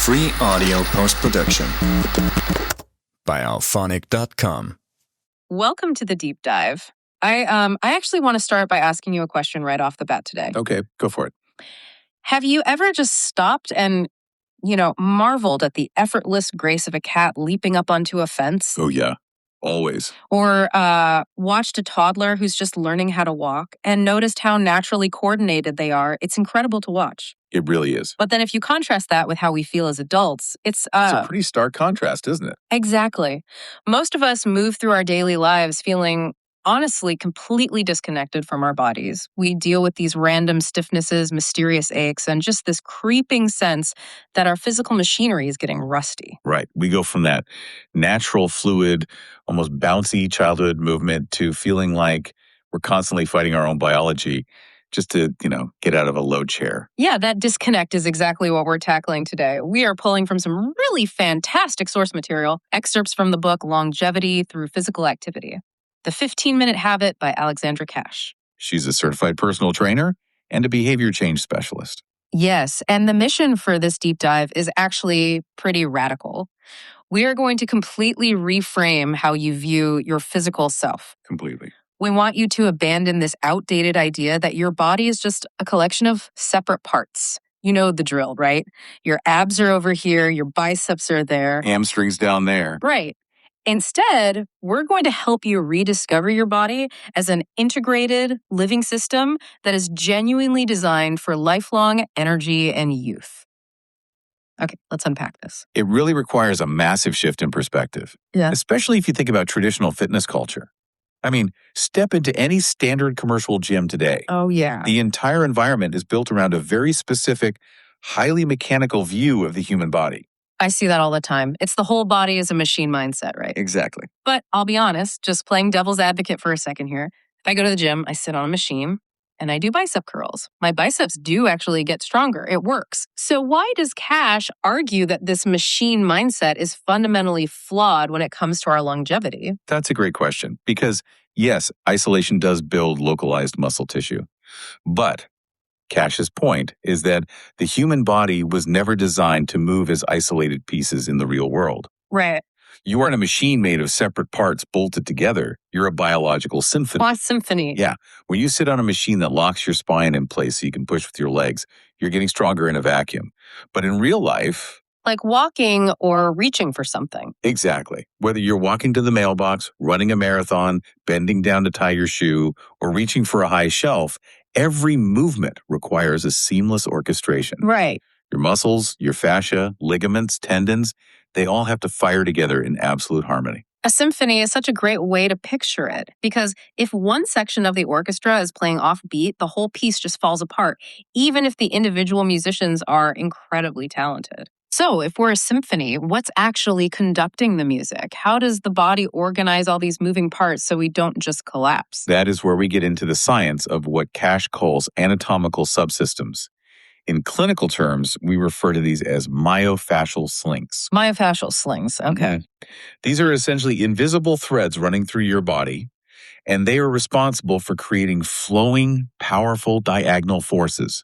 Free audio post-production by alphonic.com. Welcome to the deep dive. I actually want to start by asking you a question right off the bat today. Okay, go for it. Have you ever just stopped and, marveled at the effortless grace of a cat leaping up onto a fence? Oh, yeah. Always. Or watched a toddler who's just learning how to walk and noticed how naturally coordinated they are? It's incredible to watch. It really is. But then if you contrast that with how we feel as adults, It's a pretty stark contrast, isn't it? Exactly. Most of us move through our daily lives feeling, honestly, completely disconnected from our bodies. We deal with these random stiffnesses, mysterious aches, and just this creeping sense that our physical machinery is getting rusty. Right. We go from that natural, fluid, almost bouncy childhood movement to feeling like we're constantly fighting our own biology just to, get out of a low chair. Yeah, that disconnect is exactly what we're tackling today. We are pulling from some really fantastic source material, excerpts from the book Longevity Through Physical Activity. The 15-Minute Habit by Alexandra Kash. She's a certified personal trainer and a behavior change specialist. Yes, and the mission for this deep dive is actually pretty radical. We are going to completely reframe how you view your physical self. Completely. We want you to abandon this outdated idea that your body is just a collection of separate parts. You know the drill, right? Your abs are over here, your biceps are there. Hamstrings down there. Right. Instead, we're going to help you rediscover your body as an integrated living system that is genuinely designed for lifelong energy and youth. Okay, let's unpack this. It really requires a massive shift in perspective, Yeah. especially if you think about traditional fitness culture. I mean, step into any standard commercial gym today. Oh, yeah. The entire environment is built around a very specific, highly mechanical view of the human body. I see that all the time. It's the whole body is a machine mindset, right? Exactly. But I'll be honest, just playing devil's advocate for a second here. If I go to the gym, I sit on a machine and I do bicep curls. My biceps do actually get stronger. It works. So why does Kash argue that this machine mindset is fundamentally flawed when it comes to our longevity? That's a great question because, yes, isolation does build localized muscle tissue. But Kash's point is that the human body was never designed to move as isolated pieces in the real world. Right. You aren't a machine made of separate parts bolted together. You're a biological symphony. Oh, symphony. Yeah. When you sit on a machine that locks your spine in place so you can push with your legs, you're getting stronger in a vacuum. But in real life... Like walking or reaching for something. Exactly. Whether you're walking to the mailbox, running a marathon, bending down to tie your shoe, or reaching for a high shelf, every movement requires a seamless orchestration. Right. Your muscles, your fascia, ligaments, tendons, they all have to fire together in absolute harmony. A symphony is such a great way to picture it because if one section of the orchestra is playing offbeat, the whole piece just falls apart, even if the individual musicians are incredibly talented. So if we're a symphony, what's actually conducting the music? How does the body organize all these moving parts so we don't just collapse? That is where we get into the science of what Kash calls anatomical subsystems. In clinical terms, we refer to these as myofascial slings. Myofascial slings. Okay. These are essentially invisible threads running through your body, and they are responsible for creating flowing, powerful diagonal forces.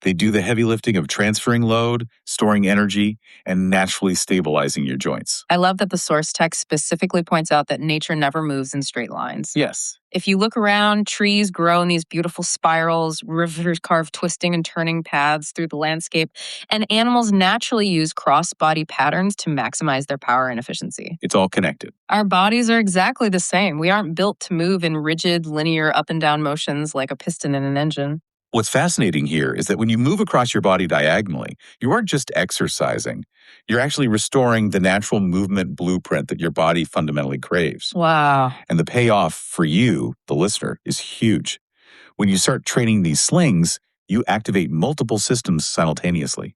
They do the heavy lifting of transferring load, storing energy, and naturally stabilizing your joints. I love that the source text specifically points out that nature never moves in straight lines. Yes. If you look around, trees grow in these beautiful spirals, rivers carve twisting and turning paths through the landscape, and animals naturally use cross-body patterns to maximize their power and efficiency. It's all connected. Our bodies are exactly the same. We aren't built to move in rigid, linear up and down motions like a piston in an engine. What's fascinating here is that when you move across your body diagonally, you aren't just exercising. You're actually restoring the natural movement blueprint that your body fundamentally craves. Wow. And the payoff for you, the listener, is huge. When you start training these slings, you activate multiple systems simultaneously.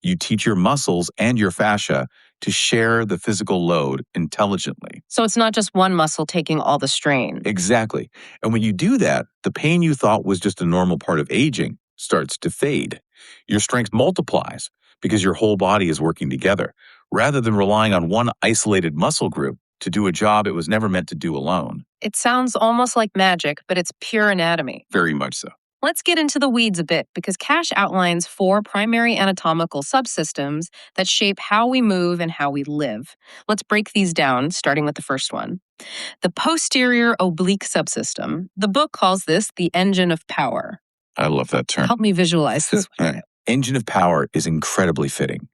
You teach your muscles and your fascia to share the physical load intelligently. So it's not just one muscle taking all the strain. Exactly. And when you do that, the pain you thought was just a normal part of aging starts to fade. Your strength multiplies because your whole body is working together, rather than relying on one isolated muscle group to do a job it was never meant to do alone. It sounds almost like magic, but it's pure anatomy. Very much so. Let's get into the weeds a bit because Kash outlines 4 primary anatomical subsystems that shape how we move and how we live. Let's break these down, starting with the first one. The posterior oblique subsystem. The book calls this the engine of power. I love that term. Help me visualize this one. Engine of power is incredibly fitting.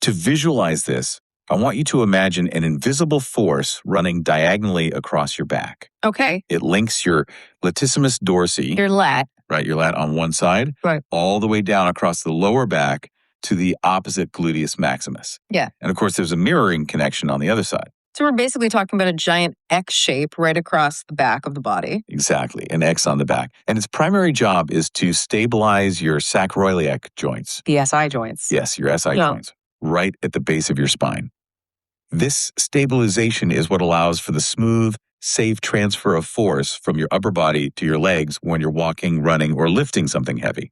To visualize this, I want you to imagine an invisible force running diagonally across your back. Okay. It links your latissimus dorsi, Your lat. right, your lat on one side, Right. all the way down across the lower back to the opposite gluteus maximus. Yeah. And of course, there's a mirroring connection on the other side. So we're basically talking about a giant X shape right across the back of the body. Exactly, an X on the back. And its primary job is to stabilize your sacroiliac joints. The SI joints. Yes, your SI joints, right at the base of your spine. This stabilization is what allows for the smooth, safe transfer of force from your upper body to your legs when you're walking, running, or lifting something heavy.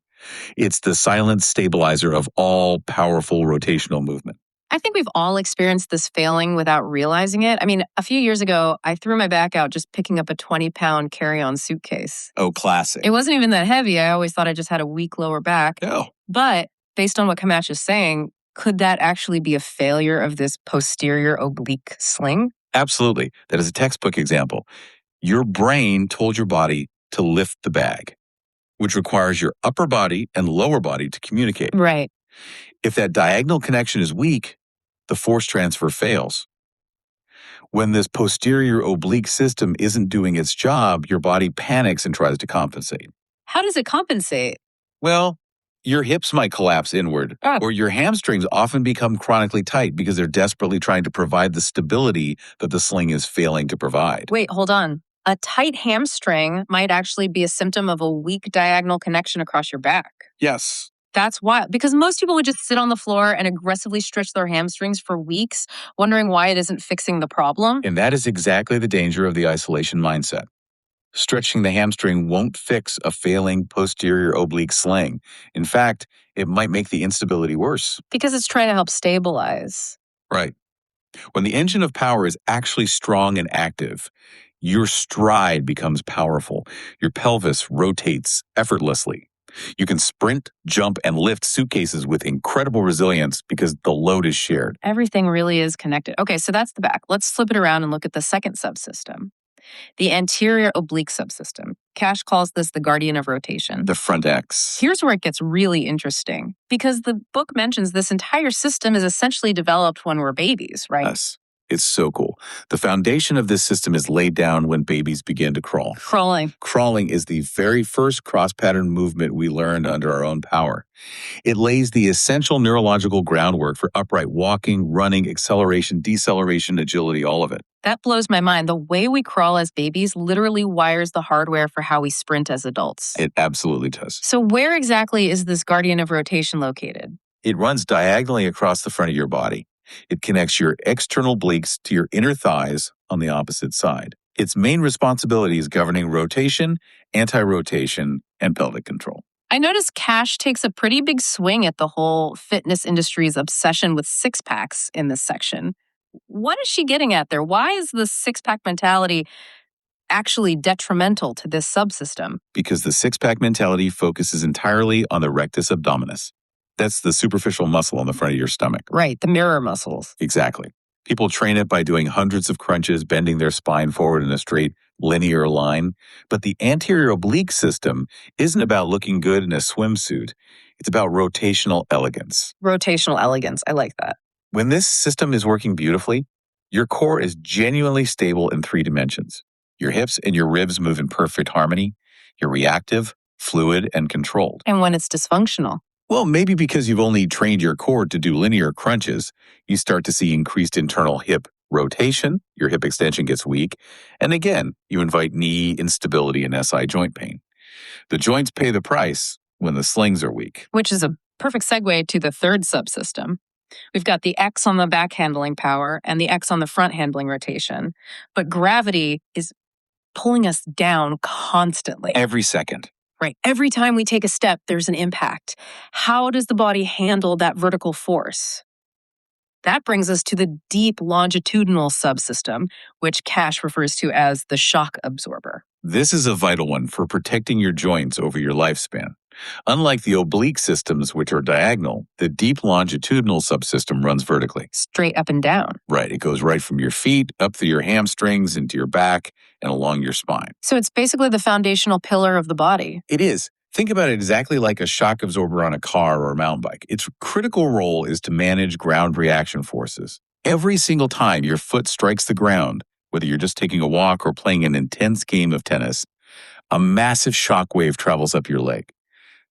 It's the silent stabilizer of all powerful rotational movement. I think we've all experienced this failing without realizing it. I mean, a few years ago, I threw my back out just picking up a 20-pound carry-on suitcase. Oh, classic. It wasn't even that heavy. I always thought I just had a weak lower back. No. But based on what Kamash is saying, could that actually be a failure of this posterior oblique sling? Absolutely. That is a textbook example. Your brain told your body to lift the bag, which requires your upper body and lower body to communicate. Right. If that diagonal connection is weak, the force transfer fails. When this posterior oblique system isn't doing its job, your body panics and tries to compensate. How does it compensate? Well, your hips might collapse inward, or your hamstrings often become chronically tight because they're desperately trying to provide the stability that the sling is failing to provide. Wait, hold on. A tight hamstring might actually be a symptom of a weak diagonal connection across your back. Yes. That's wild, because most people would just sit on the floor and aggressively stretch their hamstrings for weeks, wondering why it isn't fixing the problem. And that is exactly the danger of the isolation mindset. Stretching the hamstring won't fix a failing posterior oblique sling. In fact, it might make the instability worse. Because it's trying to help stabilize. Right. When the engine of power is actually strong and active, your stride becomes powerful. Your pelvis rotates effortlessly. You can sprint, jump, and lift suitcases with incredible resilience because the load is shared. Everything really is connected. Okay, so that's the back. Let's flip it around and look at the second subsystem. The anterior oblique subsystem. Kash calls this the guardian of rotation. The front X. Here's where it gets really interesting, because the book mentions this entire system is essentially developed when we're babies, right? Yes. It's so cool. The foundation of this system is laid down when babies begin to crawl. Crawling. Crawling is the very first cross-pattern movement we learned under our own power. It lays the essential neurological groundwork for upright walking, running, acceleration, deceleration, agility, all of it. That blows my mind. The way we crawl as babies literally wires the hardware for how we sprint as adults. It absolutely does. So where exactly is this guardian of rotation located? It runs diagonally across the front of your body. It connects your external obliques to your inner thighs on the opposite side. Its main responsibility is governing rotation, anti-rotation, and pelvic control. I notice Kash takes a pretty big swing at the whole fitness industry's obsession with six-packs in this section. What is she getting at there? Why is the six-pack mentality actually detrimental to this subsystem? Because the six-pack mentality focuses entirely on the rectus abdominis. That's the superficial muscle on the front of your stomach. Right, the mirror muscles. Exactly. People train it by doing hundreds of crunches, bending their spine forward in a straight, linear line. But the anterior oblique system isn't about looking good in a swimsuit. It's about rotational elegance. Rotational elegance. I like that. When this system is working beautifully, your core is genuinely stable in 3 dimensions. Your hips and your ribs move in perfect harmony. You're reactive, fluid, and controlled. And when it's dysfunctional? Well, maybe because you've only trained your core to do linear crunches, you start to see increased internal hip rotation, your hip extension gets weak, and again, you invite knee instability and SI joint pain. The joints pay the price when the slings are weak. Which is a perfect segue to the third subsystem. We've got the X on the back handling power and the X on the front handling rotation. But gravity is pulling us down constantly. Every second. Right. Every time we take a step, there's an impact. How does the body handle that vertical force? That brings us to the deep longitudinal subsystem, which Kash refers to as the shock absorber. This is a vital one for protecting your joints over your lifespan. Unlike the oblique systems, which are diagonal, the deep longitudinal subsystem runs vertically. Straight up and down. Right. It goes right from your feet, up through your hamstrings, into your back, and along your spine. So it's basically the foundational pillar of the body. It is. Think about it exactly like a shock absorber on a car or a mountain bike. Its critical role is to manage ground reaction forces. Every single time your foot strikes the ground, whether you're just taking a walk or playing an intense game of tennis, a massive shock wave travels up your leg.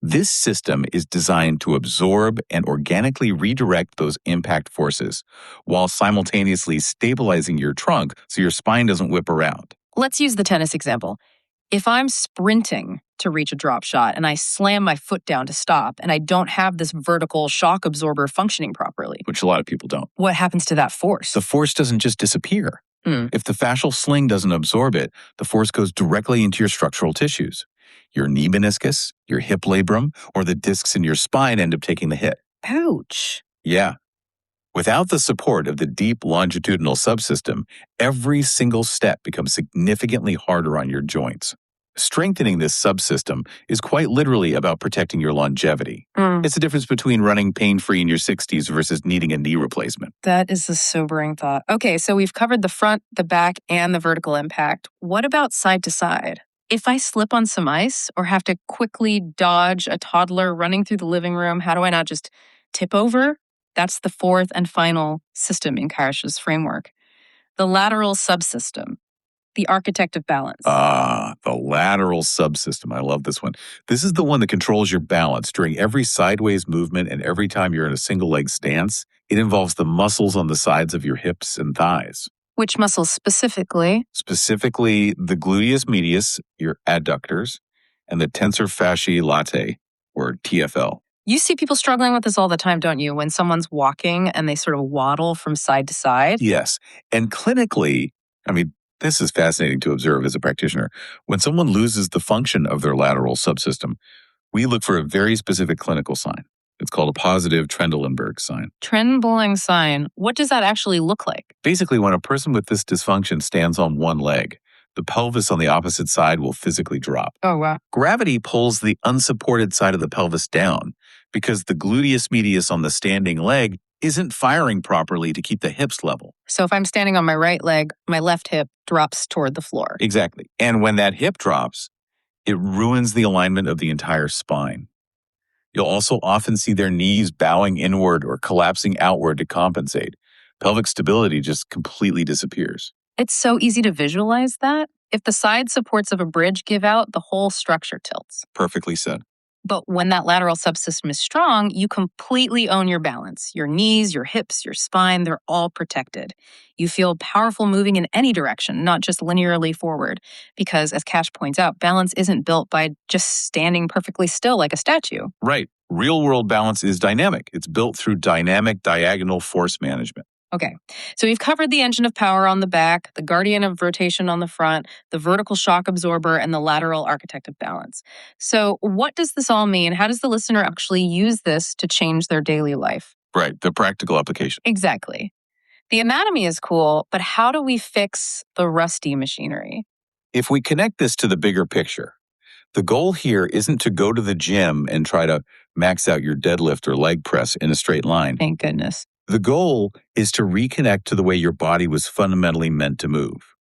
This system is designed to absorb and organically redirect those impact forces while simultaneously stabilizing your trunk so your spine doesn't whip around. Let's use the tennis example. If I'm sprinting to reach a drop shot and I slam my foot down to stop and I don't have this vertical shock absorber functioning properly, Which a lot of people don't. what happens to that force? The force doesn't just disappear. If the fascial sling doesn't absorb it, the force goes directly into your structural tissues. Your knee meniscus, your hip labrum, or the discs in your spine end up taking the hit. Ouch. Yeah. Without the support of the deep longitudinal subsystem, every single step becomes significantly harder on your joints. Strengthening this subsystem is quite literally about protecting your longevity. It's the difference between running pain-free in your 60s versus needing a knee replacement. That is a sobering thought. Okay, so we've covered the front, the back, and the vertical impact. What about side to side? If I slip on some ice or have to quickly dodge a toddler running through the living room, how do I not just tip over? That's the fourth and final system in Kash's framework. The lateral subsystem, the architect of balance. The lateral subsystem. I love this one. This is the one that controls your balance during every sideways movement and every time you're in a single leg stance. It involves the muscles on the sides of your hips and thighs. Which muscles specifically? Specifically, the gluteus medius, your adductors, and the tensor fasciae latae, or TFL. You see people struggling with this all the time, don't you? When someone's walking and they sort of waddle from side to side. Yes. And clinically, this is fascinating to observe as a practitioner. When someone loses the function of their lateral subsystem, we look for a very specific clinical sign. It's called a positive Trendelenburg sign. Trendelenburg sign. What does that actually look like? Basically, when a person with this dysfunction stands on one leg, the pelvis on the opposite side will physically drop. Oh, wow. Gravity pulls the unsupported side of the pelvis down because the gluteus medius on the standing leg isn't firing properly to keep the hips level. So if I'm standing on my right leg, my left hip drops toward the floor. Exactly. And when that hip drops, it ruins the alignment of the entire spine. You'll also often see their knees bowing inward or collapsing outward to compensate. Pelvic stability just completely disappears. It's so easy to visualize that. If the side supports of a bridge give out, the whole structure tilts. Perfectly said. But when that lateral subsystem is strong, you completely own your balance. Your knees, your hips, your spine, they're all protected. You feel powerful moving in any direction, not just linearly forward. Because, as Kash points out, balance isn't built by just standing perfectly still like a statue. Right. Real-world balance is dynamic. It's built through dynamic diagonal force management. Okay, so we've covered the engine of power on the back, the guardian of rotation on the front, the vertical shock absorber, and the lateral architect of balance. So what does this all mean? How does the listener actually use this to change their daily life? Right, the practical application. Exactly. The anatomy is cool, but how do we fix the rusty machinery? If we connect this to the bigger picture, the goal here isn't to go to the gym and try to max out your deadlift or leg press in a straight line. Thank goodness. The goal is to reconnect to the way your body was fundamentally meant to move.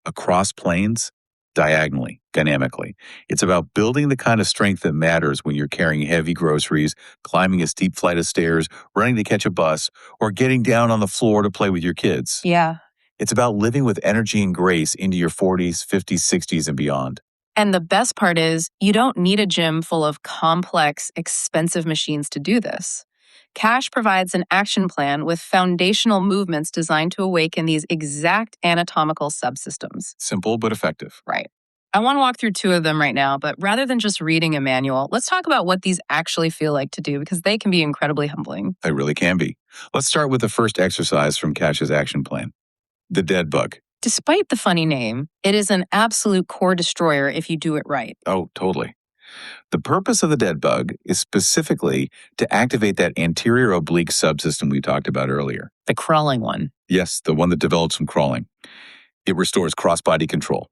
Across planes, diagonally, dynamically. It's about building the kind of strength that matters when you're carrying heavy groceries, climbing a steep flight of stairs, running to catch a bus, or getting down on the floor to play with your kids. Yeah. It's about living with energy and grace into your 40s, 50s, 60s, and beyond. And the best part is, you don't need a gym full of complex, expensive machines to do this. Kash provides an action plan with foundational movements designed to awaken these exact anatomical subsystems. Simple but effective. Right. I want to walk through two of them right now, but rather than just reading a manual, let's talk about what these actually feel like to do because they can be incredibly humbling. They really can be. Let's start with the first exercise from Kash's action plan, the dead bug. Despite the funny name, it is an absolute core destroyer if you do it right. Oh, totally. The purpose of the dead bug is specifically to activate that anterior oblique subsystem we talked about earlier. The crawling one. Yes, the one that develops from crawling. It restores cross-body control.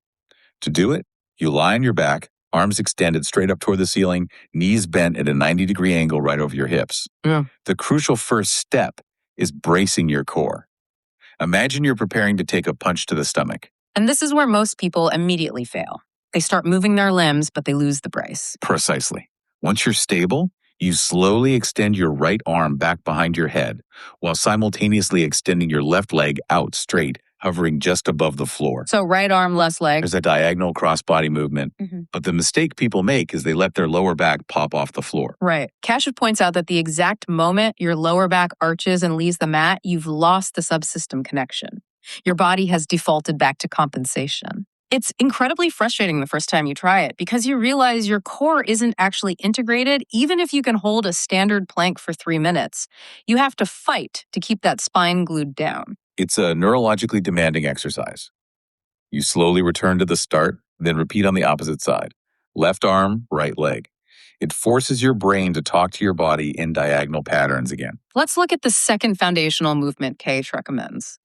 To do it, you lie on your back, arms extended straight up toward the ceiling, knees bent at a 90-degree angle right over your hips. Yeah. The crucial first step is bracing your core. Imagine you're preparing to take a punch to the stomach. And this is where most people immediately fail. They start moving their limbs, but they lose the brace. Precisely. Once you're stable, you slowly extend your right arm back behind your head while simultaneously extending your left leg out straight, hovering just above the floor. So right arm, left leg. There's a diagonal cross-body movement, but the mistake people make is they let their lower back pop off the floor. Right. Kash points out that the exact moment your lower back arches and leaves the mat, you've lost the subsystem connection. Your body has defaulted back to compensation. It's incredibly frustrating the first time you try it because you realize your core isn't actually integrated, even if you can hold a standard plank for 3 minutes. You have to fight to keep that spine glued down. It's a neurologically demanding exercise. You slowly return to the start, then repeat on the opposite side. Left arm, right leg. It forces your brain to talk to your body in diagonal patterns again. Let's look at the second foundational movement Kash recommends,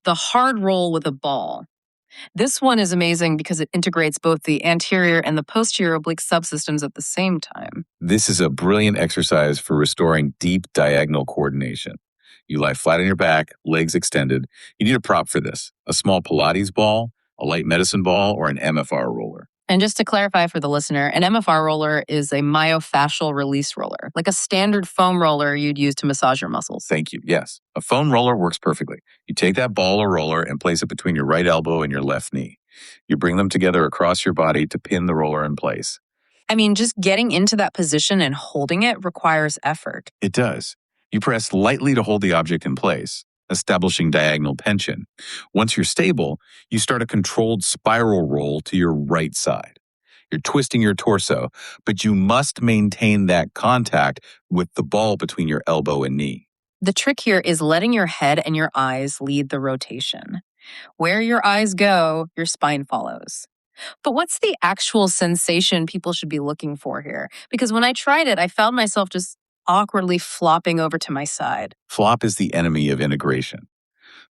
the hard roll with a ball. This one is amazing because it integrates both the anterior and the posterior oblique subsystems at the same time. This is a brilliant exercise for restoring deep diagonal coordination. You lie flat on your back, legs extended. You need a prop for this, a small Pilates ball, a light medicine ball, or an MFR roller. And just to clarify for the listener, an MFR roller is a myofascial release roller, like a standard foam roller you'd use to massage your muscles. Thank you. Yes. A foam roller works perfectly. You take that ball or roller and place it between your right elbow and your left knee. You bring them together across your body to pin the roller in place. I mean, just getting into that position and holding it requires effort. It does. You press lightly to hold the object in place, establishing diagonal tension. Once you're stable, you start a controlled spiral roll to your right side. You're twisting your torso, but you must maintain that contact with the ball between your elbow and knee. The trick here is letting your head and your eyes lead the rotation. Where your eyes go, your spine follows. But what's the actual sensation people should be looking for here? Because when I tried it, I found myself just awkwardly flopping over to my side. Flop is the enemy of integration.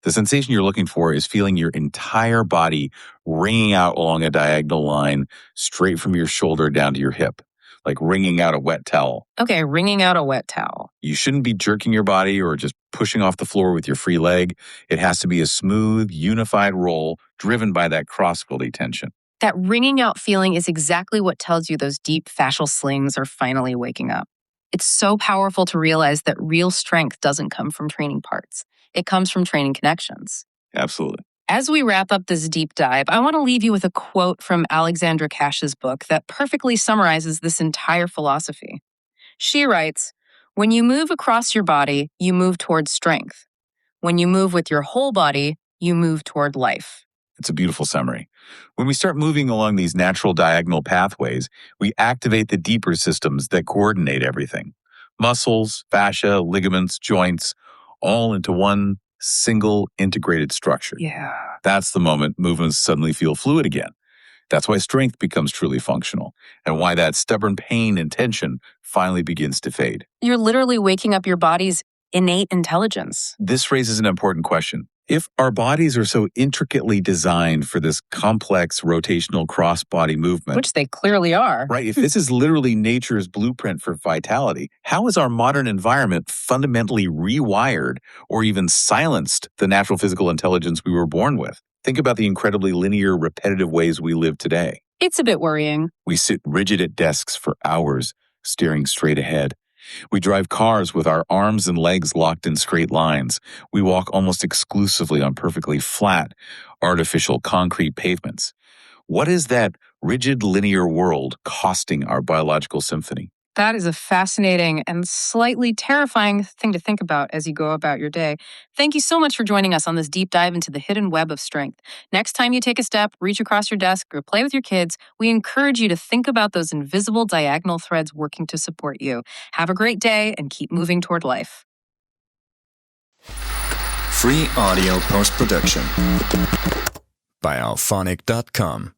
The sensation you're looking for is feeling your entire body wringing out along a diagonal line straight from your shoulder down to your hip, like wringing out a wet towel. Okay, wringing out a wet towel. You shouldn't be jerking your body or just pushing off the floor with your free leg. It has to be a smooth, unified roll driven by that cross-body tension. That wringing out feeling is exactly what tells you those deep fascial slings are finally waking up. It's so powerful to realize that real strength doesn't come from training parts. It comes from training connections. Absolutely. As we wrap up this deep dive, I want to leave you with a quote from Alexandra Kash's book that perfectly summarizes this entire philosophy. She writes, "When you move across your body, you move towards strength. When you move with your whole body, you move toward life." It's a beautiful summary. When we start moving along these natural diagonal pathways, we activate the deeper systems that coordinate everything. Muscles, fascia, ligaments, joints, all into one single integrated structure. Yeah. That's the moment movements suddenly feel fluid again. That's why strength becomes truly functional and why that stubborn pain and tension finally begins to fade. You're literally waking up your body's innate intelligence. This raises an important question. If our bodies are so intricately designed for this complex rotational cross-body movement, Which they clearly are. right, if this is literally nature's blueprint for vitality, how has our modern environment fundamentally rewired or even silenced the natural physical intelligence we were born with? Think about the incredibly linear, repetitive ways we live today. It's a bit worrying. We sit rigid at desks for hours, staring straight ahead. We drive cars with our arms and legs locked in straight lines. We walk almost exclusively on perfectly flat, artificial concrete pavements. What is that rigid linear world costing our biological symphony? That is a fascinating and slightly terrifying thing to think about as you go about your day. Thank you so much for joining us on this deep dive into the hidden web of strength. Next time you take a step, reach across your desk, or play with your kids, we encourage you to think about those invisible diagonal threads working to support you. Have a great day and keep moving toward life. Free audio post-production by alphonic.com.